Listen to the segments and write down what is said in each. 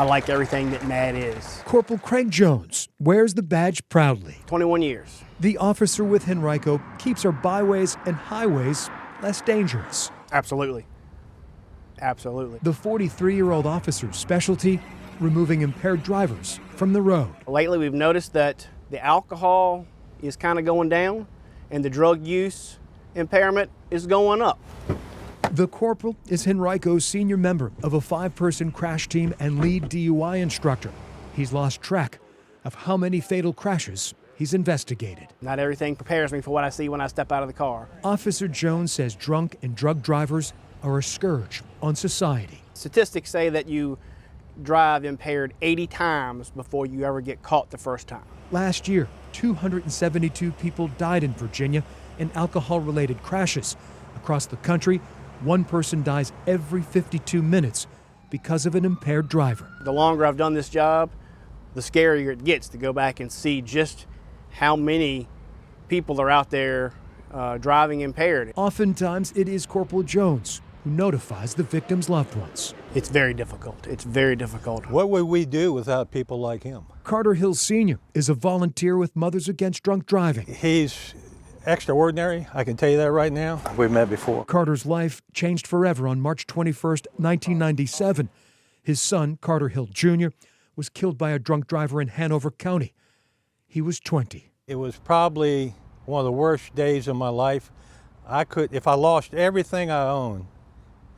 I like everything that Mad is. Corporal Craig Jones wears the badge proudly. 21 years. The officer with Henrico keeps our byways and highways less dangerous. Absolutely. Absolutely. The 43-year-old officer's specialty, removing impaired drivers from the road. Lately, we've noticed that the alcohol is kind of going down and the drug use impairment is going up. The corporal is Henrico's senior member of a 5-person crash team and lead DUI instructor. He's lost track of how many fatal crashes he's investigated. Not everything prepares me for what I see when I step out of the car. Officer Jones says drunk and drug drivers are a scourge on society. Statistics say that you drive impaired 80 times before you ever get caught the first time. Last year, 272 people died in Virginia in alcohol-related crashes. Across the country, one person dies every 52 minutes because of an impaired driver. The longer I've done this job, the scarier it gets to go back and see just how many people are out there driving impaired. Oftentimes, it is Corporal Jones who notifies the victim's loved ones. It's very difficult. It's very difficult. What would we do without people like him? Carter Hill Sr. is a volunteer with Mothers Against Drunk Driving. He's extraordinary, I can tell you that right now. We've met before. Carter's life changed forever on March 21st, 1997. His son, Carter Hill Jr., was killed by a drunk driver in Hanover County. He was 20. It was probably one of the worst days of my life. If I lost everything I own,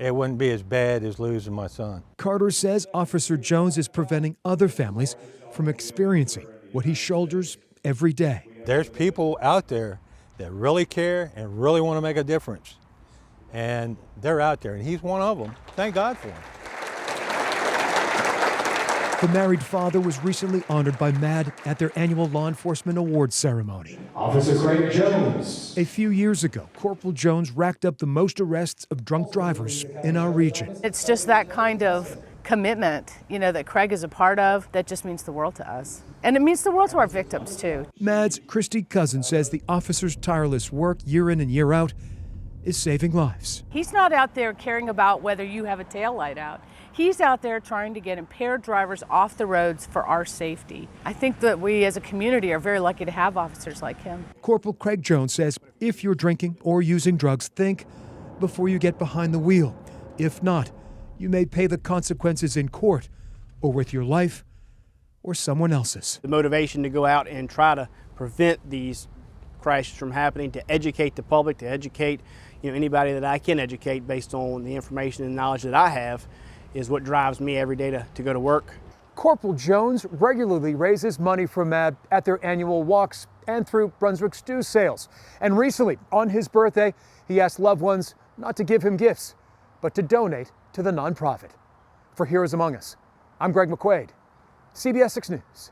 it wouldn't be as bad as losing my son. Carter says Officer Jones is preventing other families from experiencing what he shoulders every day. There's people out there that really care and really want to make a difference. And they're out there, and he's one of them. Thank God for him. The married father was recently honored by MAD at their annual Law Enforcement Awards ceremony. Officer Craig Jones. A few years ago, Corporal Jones racked up the most arrests of drunk drivers in our region. It's just that kind of commitment, that Craig is a part of, that just means the world to us. And it means the world to our victims, too. MAD's Christy Cousin says the officer's tireless work year in and year out is saving lives. He's not out there caring about whether you have a taillight out. He's out there trying to get impaired drivers off the roads for our safety. I think that we as a community are very lucky to have officers like him. Corporal Craig Jones says if you're drinking or using drugs, think before you get behind the wheel. If not, you may pay the consequences in court or with your life or someone else's. The motivation to go out and try to prevent these crashes from happening, to educate the public, to educate anybody that I can educate based on the information and knowledge that I have, is what drives me every day to go to work. Corporal Jones regularly raises money for MAD at their annual walks and through Brunswick stew sales. And recently, on his birthday, he asked loved ones not to give him gifts, but to donate to the nonprofit. For Heroes Among Us, I'm Greg McQuaid, CBS 6 News.